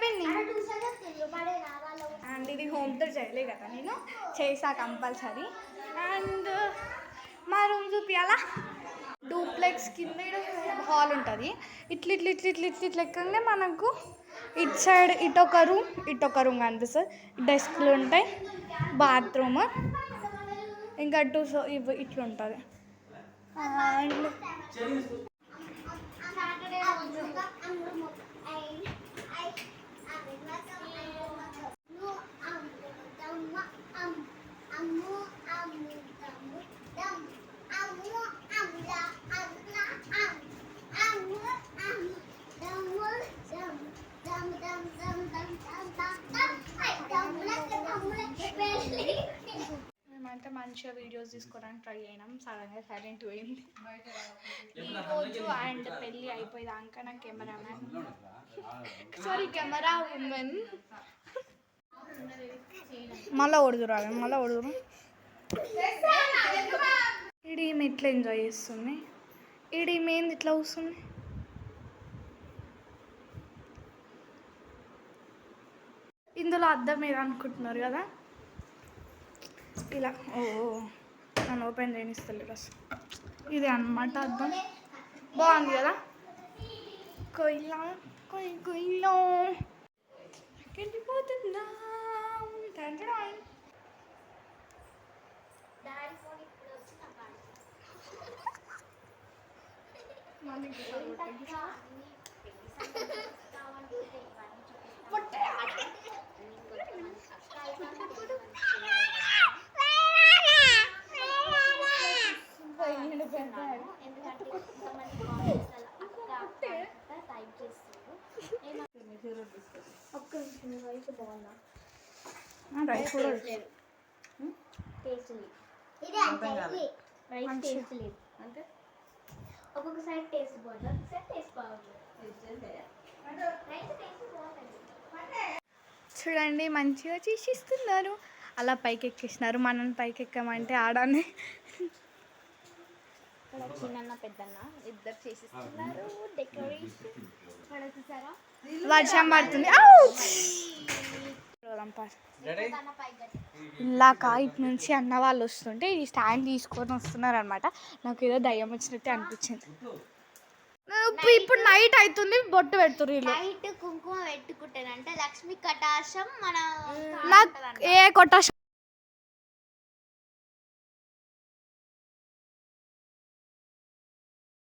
పిన్ని అండ్ ఇది home tour చేయలే కదా నేను చేసా కంపల్సరీ. అండ్ మా రూమ్ చూపించాలా డూప్లెక్స్ కింద హాల్ ఉంటుంది. ఇట్లా ఇట్లా ఇట్లా ఇట్లా ఇట్లా ఇట్లా ఎక్కగానే మనకు ఇటు సైడ్ ఇటొక రూమ్ కనిపిస్తుంది. డెస్క్లు ఉంటాయి, బాత్రూమ్, ఇంకా టూ ఇట్లా ఉంటుంది. అండ్ మేమైతే మంచిగా వీడియోస్ తీసుకోవడానికి ట్రై అయినాం. సడన్గా సైలెంట్ పోయింది ఈరోజు. అండ్ పెళ్ళి అయిపోయేదాకా నా కెమెరామ్యాన్ కెమెరా ఉమెన్ మళ్ళీ కొడుతురు. ఈడ ఈమె ఇట్లా ఎంజాయ్ చేస్తుంది, ఈడ ఈమె ఏంది ఇట్లా వస్తుంది. ఇందులో అద్దం ఏదో అనుకుంటున్నారు కదా, ఇలా నన్ను ఓపెన్ చేయనిస్తలేదు అసలు. ఇది అన్నమాట అద్దం, బాగుంది కదా. కొయ్యిలా వెళ్ళిపోతుందా రైస్ కూడా ఒక్కొక్కసారి టేస్ట్ బాగుంటుంది, ఒక్కొక్కసారి టేస్ట్ బాగుంటుంది. చూడండి మంచిగా చేసిస్తున్నారు. అలా పైకి ఎక్కిస్తున్నారు. మనల్ని పైకి ఎక్కమంటే ఆడానే చిన్న పెద్దన్న ఇద్దరు చేసిస్తున్నారు డెకరేషన్. వర్షం పడుతుంది. ఇలాక ఇటు నుంచి అన్న వాళ్ళు వస్తుంటే ఈ స్టాండ్ తీసుకొని వస్తున్నారు అనమాట. నాకు ఏదో దయ్యం వచ్చినట్టే అనిపించింది. ఇప్పుడు నైట్ అవుతుంది, బొట్టు పెడుతురు. నైట్ కుంకుమ పెట్టుకుంటానంటే లక్ష్మి కటాక్షం మన నాకు ఏ కొటాక్షం